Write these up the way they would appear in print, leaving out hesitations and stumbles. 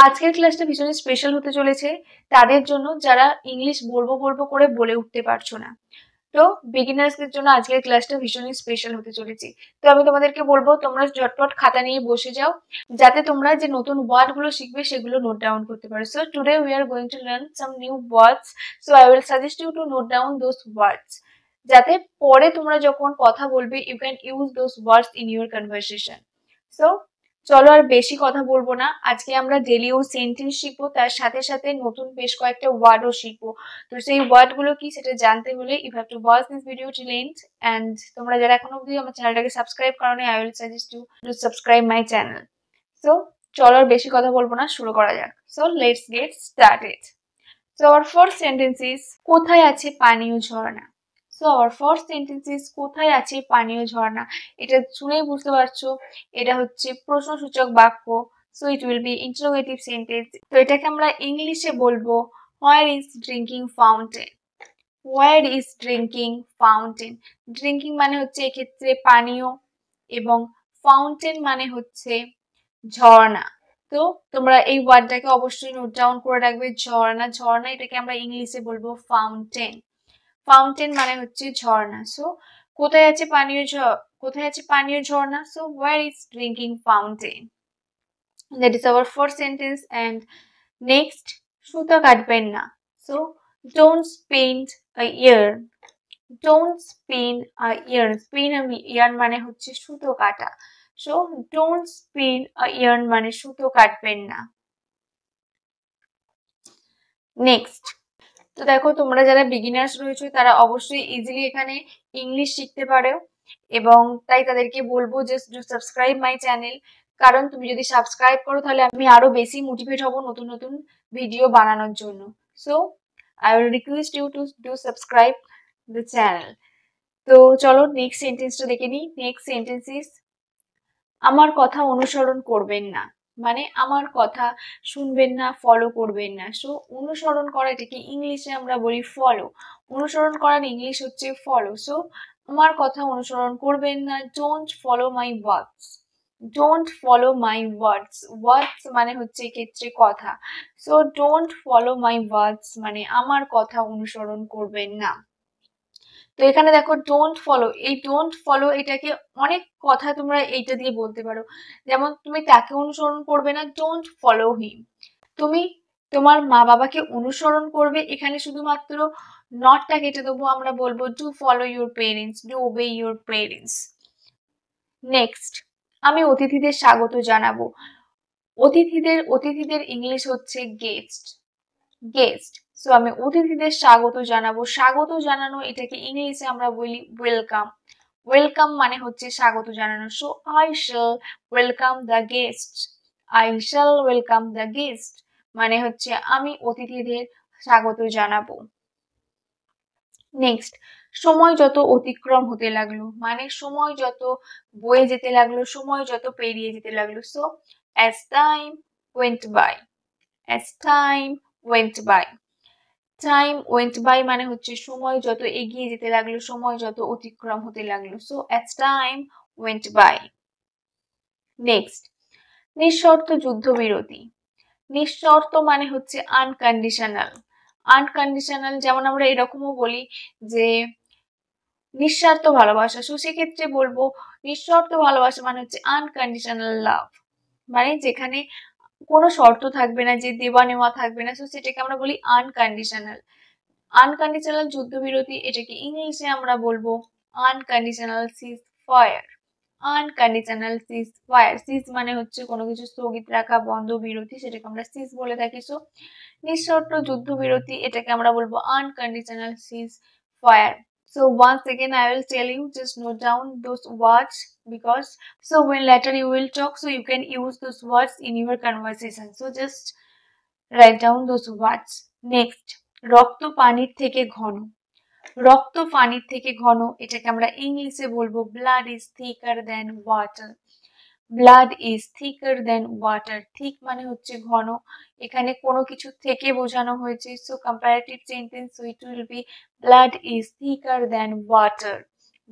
আজকের ক্লাসটা ভীষণই স্পেশাল হতে চলেছে তাদের জন্য যারা ইংলিশ বলবো বলবো করে বলে উঠতে পারছো না। তো বিগিনার্সদের জন্য আজকের ক্লাসটা ভীষণই স্পেশাল হতে চলেছে। তো আমি তোমাদেরকে বলবো তোমরা ঝটপট খাতা নিয়ে বসে যাও, যাতে তোমরা যে নতুন ওয়ার্ড গুলো শিখবে সেগুলো নোট ডাউন করতে পারো। So today we are going to learn some new words, so I will suggest you to note down those words, যাতে পরে তোমরা যখন কথা বলবে you can use those words in your conversation. So চলো আর বেশি কথা বলবো না, আজকে আমরা ডেলি ও সেন্টেন্স শিখবো, তার সাথে সাথে নতুন বেশ কয়েকটা ওয়ার্ডও শিখবো। তো সেই ওয়ার্ড গুলো কি সেটা জানতে হলে you have to watch this video till end. And তোমরা যারা এখনো অবধি আমার চ্যানেলটাকে সাবস্ক্রাইব করোনি, I will suggest you to subscribe my channel. So চলো আর বেশি কথা বলবো না, শুরু করা যাক। So let's get started. So our first sentence is কোথায় আছে পানীয় ঝর্ণা। So our first sentence is কোথায় আছে পানীয় ঝর্ণা। এটা শুনেই বুঝতে পারছো এটা হচ্ছে প্রশ্নসূচক বাক্য। So it will B interrogative sentence. তো এটাকে আমরা ইংলিশে বলবো হোয়ার is drinking fountain. Where is drinking fountain. Drinking মানে হচ্ছে এক্ষেত্রে পানীয়, এবং ফাউন্টেন মানে হচ্ছে ঝর্ণা। তো তোমরা এই ওয়ার্ডটাকে অবশ্যই নোট ডাউন করে রাখবে, ঝর্ণা। ঝর্ণা এটাকে আমরা ইংলিশে বলবো ফাউন্টেন। ফাউন্টেন মানে হচ্ছে ঝর্ণা। সো কোথায় আছে পানীয় ঝর্ণা। So where is drinking fountain, that is our first sentence. And next, সুতা কাটবেন না। So don't spin a yarn. Don't spin a yarn. Spin a yarn মানে হচ্ছে সুতো কাটা। So don't spin a yarn মানে সুতো কাটবেন না। নেক্সট, তো দেখো তোমরা যারা বিগিনার্স রয়েছে তারা অবশ্যই ইজিলি এখানে ইংলিশ শিখতে পারো, এবং তাই তাদেরকে বলবো just do subscribe my channel. কারণ তুমি যদি সাবস্ক্রাইব করো তাহলে আমি আরো বেশি মোটিভেট হব নতুন নতুন ভিডিও বানানোর জন্য। So I will request you to do subscribe the channel. তো চলো নেক্সট সেন্টেন্সটা দেখে নিই। নেক্সট সেন্টেন্স ইজ আমার কথা অনুসরণ করবেন না। মানে আমার কথা শুনবেন না, ফলো করবেন না। সো অনুসরণ করা এটাকে ইংলিশে আমরা বলি ফলো। অনুসরণ করার ইংলিশ হচ্ছে ফলো। সো আমার কথা অনুসরণ করবেন না, don't follow my words. Don't follow my words. Words মানে হচ্ছে এক্ষেত্রে কথা। So don't follow my words মানে আমার কথা অনুসরণ করবেন না। তো এখানে দেখো ডোন্ট ফলো, এই ডোন্ট ফলো এটাকে অনেক কথা তোমরা এইটা দিয়ে বলতে পারো। যেমন তুমি তাকে অনুসরণ করবে না, ডোন্ট ফলো হিম। তুমি তোমার মা বাবাকে অনুসরণ করবে, এখানে শুধুমাত্র নটটা কেটে দেবো, আমরা বলবো do follow your parents, do obey your parents. Next, আমি অতিথিদের স্বাগত জানাবো। অতিথিদের ইংলিশ হচ্ছে গেস্ট। গেস্ট। সো আমি অতিথিদের স্বাগত জানাবো। স্বাগত জানানো এটাকে ইংলিশে আমরা বলি ওয়েলকাম। ওয়েলকাম মানে হচ্ছে স্বাগত জানানো। So I shall welcome the guest. I shall welcome the guest মানে হচ্ছে আমি অতিথিদের স্বাগত জানাবো। নেক্সট, সময় যত অতিক্রম হতে লাগলো, মানে সময় যত বয়ে যেতে লাগলো, সময় যত পেরিয়ে যেতে লাগলো। So as time went by, as time went by। Time went by মানে হচ্ছে সময় যত এগিয়ে যেতে লাগলো, সময় যত অতিক্রম হতে লাগলো। So as time went by. Next, নিঃশর্ত যুদ্ধবিরতি। নিঃশর্ত মানে হচ্ছে আনকন্ডিশনাল। আনকন্ডিশনাল যেমন আমরা এরকমও বলি যে নিঃস্বার্থ ভালোবাসা। সো সেক্ষেত্রে বলবো নিঃশর্ত ভালোবাসা মানে হচ্ছে আনকন্ডিশনাল লাভ, মানে যেখানে কোনো শর্ত থাকবে না, যে দেওয়া নেওয়া থাকবে না। সো সেটাকে আমরা বলি আনকন্ডিশনাল। আনকন্ডিশনাল যুদ্ধবিরতি এটাকে ইংলিশে আমরা বলবো unconditional cease fire. Unconditional cease fire. Cease মানে হচ্ছে কোনো কিছু স্থগিত রাখা, বন্ধ, বিরতি, সেটাকে আমরা সিজ বলে থাকি। সো নিঃশর্ত যুদ্ধবিরতি এটাকে আমরা বলবো unconditional cease fire. So once again I will tell you, just note down those words, because so when later you will talk, so you can use those words in your conversation. So just write down those words. Next, রক্ত পানির থেকে ঘন। রক্ত পানির থেকে ঘন এটাকে আমরা ইংলিশে বলবো blood is thicker than water. blood is thicker than water. thick মানে হচ্ছে ঘন, এখানে কোনো কিছু থেকে বোঝানো হয়েছে। So comparative sentence, so it will be blood is thicker than water.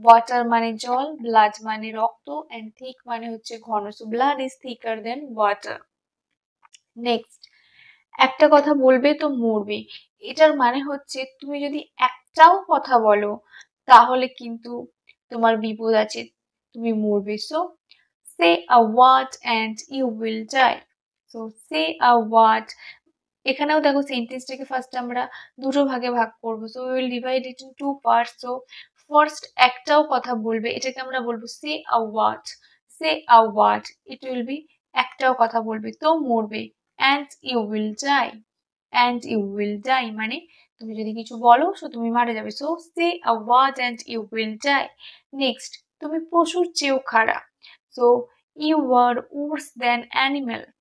water মানে জল, blood মানে রক্ত, and thick মানে হচ্ছে ঘন। So blood is thicker than water. Next, একটা কথা বলবে তো মরবে, এটার মানে হচ্ছে তুমি যদি একটাও কথা বলো তাহলে কিন্তু তোমার বিপদ আছে, তুমি মরবে। So say a word and you will die. So say a word, এখানেও দেখো সেন্টেন্সটাকে ফার্স্ট আমরা দুটো ভাগে ভাগ করবো। So we will divide it in two parts. So first একটাও কথা বলবে, এটাকে আমরা বলবো say a word. Say a word, it will be একটাও কথা বলবে তো মরবে। And you will die, and you will die মানে তুমি যদি কিছু বলো সো তুমি মারা যাবে। So say a word and you will die. Next, তুমি পশুর চেয়েও খারাপ। So you are worse than animals.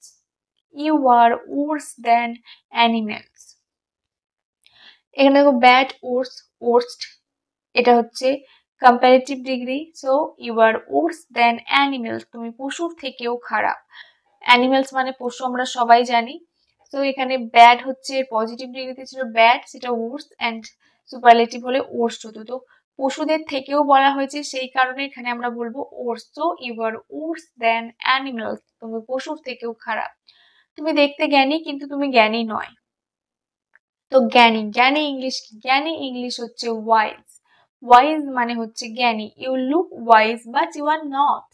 You are worse than animals. এখানে দেখো ব্যাড, ওর্স, ওর্স্ট, এটা হচ্ছে comparative degree. So you are worse than animals, তুমি পশুর থেকেও খারাপ। অ্যানিমেলস মানে পশু, আমরা সবাই জানি। তো এখানে ব্যাড হচ্ছে পজিটিভ ডিগ্রিতে ছিল ব্যাড, সেটা ওর্স, অ্যান্ড সুপারলেটিভ হলে ওর্স্ট হতো। তো পশুদের থেকেও বলা হয়েছে, সেই কারণে এখানে আমরা বলবো ওর্স। তো you are worse than animals, তুমি পশুর থেকেও খারাপ। তুমি দেখতে জ্ঞানী কিন্তু তুমি জ্ঞানী নয়। তো জ্ঞানী, জ্ঞানী ইংলিশ কি? জ্ঞানী ইংলিশ হচ্ছে ওয়াইজ। ওয়াইজ মানে হচ্ছে জ্ঞানী। You look wise but you are not,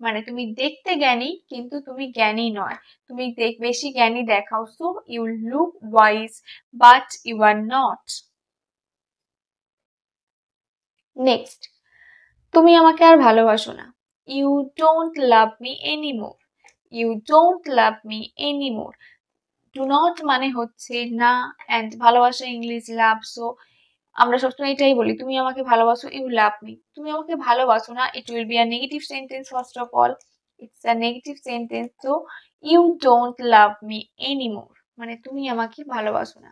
মানে তুমি দেখতে জ্ঞানী কিন্তু তুমি জ্ঞানী নয়, তুমি বেশি জ্ঞানী দেখাও। So you look wise but you are not. Next, তুমি আমাকে আর ভালোবাসো না। You don't love me anymore. You don't love me anymore. Do not মানে হচ্ছে না, অ্যান্ড ভালোবাসা ইংলিশ লাভ। সো আমরা সবসময় এটাই বলি, তুমি আমাকে ভালোবাসো, ইউ লাভ মি। তুমি আমাকে ভালোবাসো না, it will be a negative sentence. First of all it's a negative sentence. তো you don't love me anymore মানে তুমি আমাকে ভালোবাসো না।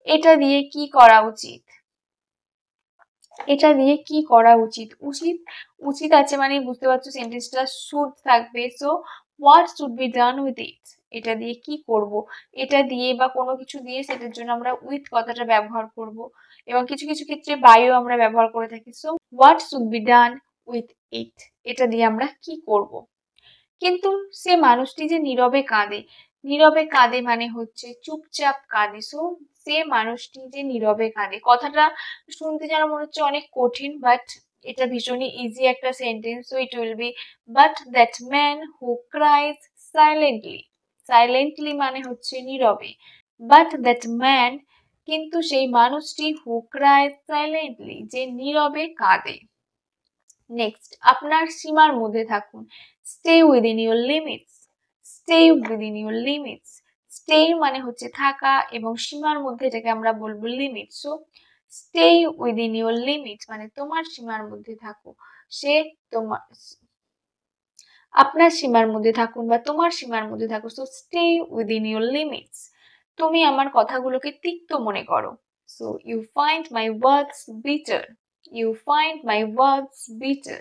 এটা দিয়ে কি করা উচিত? এটা দিয়ে কি করা উচিত? উচিত, উচিত আছে মানে বুঝতে পারছো সেন্টেন্সটা শুড থাকবে। So what should be done with it, এটা দিয়ে কি করব। এটা দিয়ে বা কোনো কিছু দিয়ে সেটার জন্য আমরা উইথ কথাটা ব্যবহার করব, এবং কিছু কিছু ক্ষেত্রে বায়ও আমরা ব্যবহার করে থাকি। So what should be done with it, এটা দিয়ে আমরা কি করব। কিন্তু সে মানুষটি যে নীরবে কাঁদে, নীরবে কাঁদে মানে হচ্ছে চুপচাপ কাঁদে। সো সে মানুষটি যে নীরবে কাঁদে, কথাটা শুনতে যেন মনে হচ্ছে অনেক কঠিন, বাট এটা ভীষণই ইজি একটা sentence. So it will B but that man who cries silently. Silently মানে হচ্ছে নীরবে। বাট দ্যাট ম্যান, কিন্তু সেই মানুষটি হু ক্রাইজ সাইলেন্টলি, যে নীরবে কাঁদে। নেক্সট, আপনার সীমার মধ্যে থাকুন। Stay within your limits. Stay within your limits. Stay মানে হচ্ছে থাকা, এবং সীমার মধ্যে এটাকে আমরা বলবো limit. So stay within your limits মানে তোমার সীমার মধ্যে থাকো। সে তোমার, আপনার সীমার মধ্যে থাকুন বা তোমার সীমার মধ্যে থাকো। So stay within your limits. তুমি আমার কথাগুলোকে তিক্ত মনে করো। So you find my words bitter. You find my words bitter.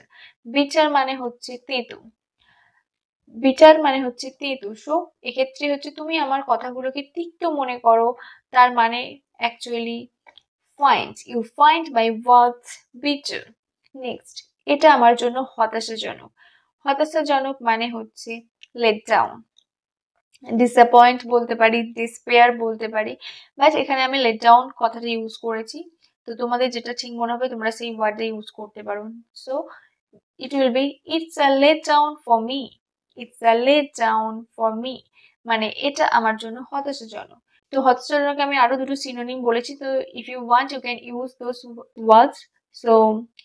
Bitter মানে হচ্ছে তেতো। বিটার মানে হচ্ছে তেতো। সো এক্ষেত্রে হচ্ছে তুমি আমার কথাগুলোকে তিক্ত মনে করো, তার মানে actually find, you find my words bitter. Next, এটা আমার জন্য হতাশাজনক। হতাশাজনক মানে হচ্ছে লেট ডাউন। ডিসঅ্যাপয়েন্ট বলতে পারি, ডিসপেয়ার বলতে পারি, বাট এখানে আমি লেট ডাউন কথাটা ইউজ করেছি। তো তোমাদের যেটা ঠিক মনে হবে তোমরা সেই ওয়ার্ডটা ইউজ করতে পারো। So it will be it's a let down for me. It's a let down for me মানে এটা আমার জন্য হতাশাজনক। তো হতাশাজনক আমি আরো দুটো সিনোনিম বলেছি। তো if you want you can use those words. So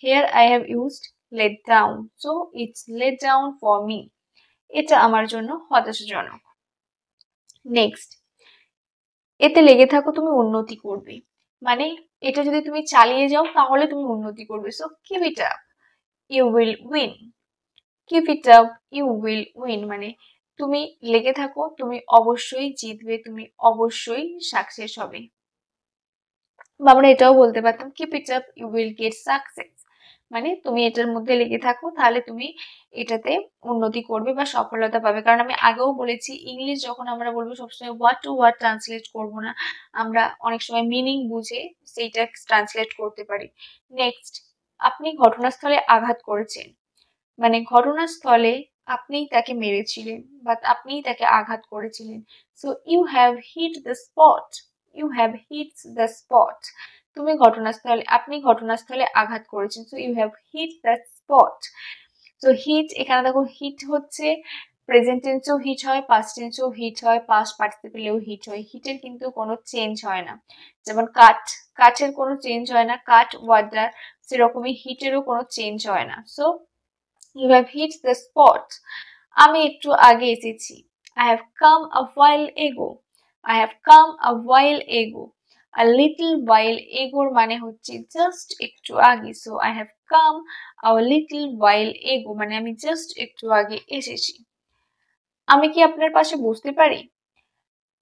here I have used let down. So it's let down for me, এটা আমার জন্য হতাশাজনক। নেক্সট, এতে লেগে থাকো, তুমি উন্নতি করবে মানে এটা যদি তুমি চালিয়ে যাও তাহলে তুমি উন্নতি করবে। So keep it up, you will win. Keep it up, you will win মানে তুমি লেগে থাকো, তুমি অবশ্যই জিতবে, তুমি অবশ্যই সাকসেস হবে। বা আমরা এটাও বলতে পারতাম keep it up, you will get success মানে তুমি এটার মধ্যে লেগে থাকো তাহলে তুমি এটাতে উন্নতি করবে বা সফলতা পাবে। কারণ আমি আগেও বলেছি ইংলিশ যখন আমরা বলবো সবসময় ওয়ার্ড টু ওয়ার্ড ট্রান্সলেট করবো না, আমরা অনেক সময় মিনিং বুঝে সেইটা ট্রান্সলেট করতে পারি। নেক্সট, আপনি ঘটনাস্থলে আঘাত করেছেন মানে ঘটনাস্থলে আপনিই তাকে মেরেছিলেন বা আপনিই তাকে আঘাত করেছিলেন। So you have hit the spot, you have hit the spot. আপনি ঘটনাস্থলে আঘাত করেছেন। So you have hit the spot. তো হিট, এখানে দেখো হিট হচ্ছে প্রেজেন্ট টেন্সেও হিট হয়, পাস্ট টেন্সেও হিট হয়, পাস্ট পার্টিসিপেলেও হিট হয়। হিটের কিন্তু কোনো চেঞ্জ হয় না। যেমন কাঠ, কাঠের কোনো চেঞ্জ হয় না, কাঠ ওয়ার্ডার, সেরকমই হিটেরও কোনো চেঞ্জ হয় না। So you have hit the spot. আমি একটু আগে এসেছি। I have come a while ago. I have come a while ago. A little while ago মানে হচ্ছে জাস্ট একটু আগে। So I have come a little while ago মানে আমি জাস্ট একটু আগে এসেছি। আমি কি আপনার পাশে বসতে পারি?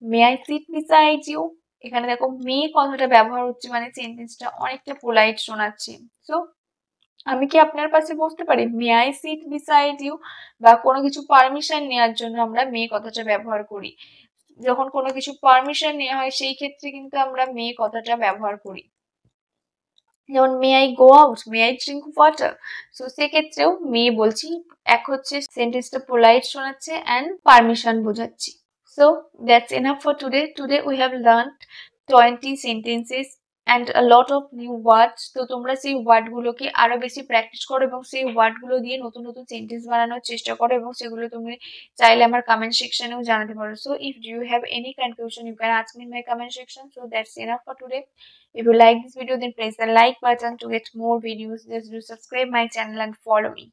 May I sit beside you? এখানে দেখো মে কথাটা ব্যবহার হচ্ছে মানে সেন্টেন্সটা অনেকটা পোলাইট শোনাচ্ছে। সো আমি কি আপনার পাশে বসতে পারি? May I sit beside you. বা কোনো কিছু পারমিশন নেওয়ার জন্য আমরা মে কথাটা ব্যবহার করি। যখন কোনো কিছু পারমিশন নেওয়া হয় সেই ক্ষেত্রে কিন্তু আমরা মে কথাটা ব্যবহার করি। যেমন may I go out, may I drink water. So সেক্ষেত্রেও মে বলছি। এক হচ্ছে সেন্টেন্সটা পোলাইট শোনাচ্ছে অ্যান্ড পারমিশন বোঝাচ্ছি। So that's enough for today. Today we have learned 20 sentences and a lot of new words. তো তোমরা সেই ওয়ার্ডগুলোকে আরো বেশি প্র্যাকটিস করো এবং সেই ওয়ার্ডগুলো দিয়ে নতুন নতুন সেন্টেন্স বানানোর চেষ্টা করো এবং সেগুলো তুমি চাইলে আমার কমেন্ট সেকশনেও জানাতে পারো। So if you have any confusion, you can ask me in my comment section. So that's enough for today. If you like this video, then press the like button to get more videos. Just do subscribe my channel and follow me.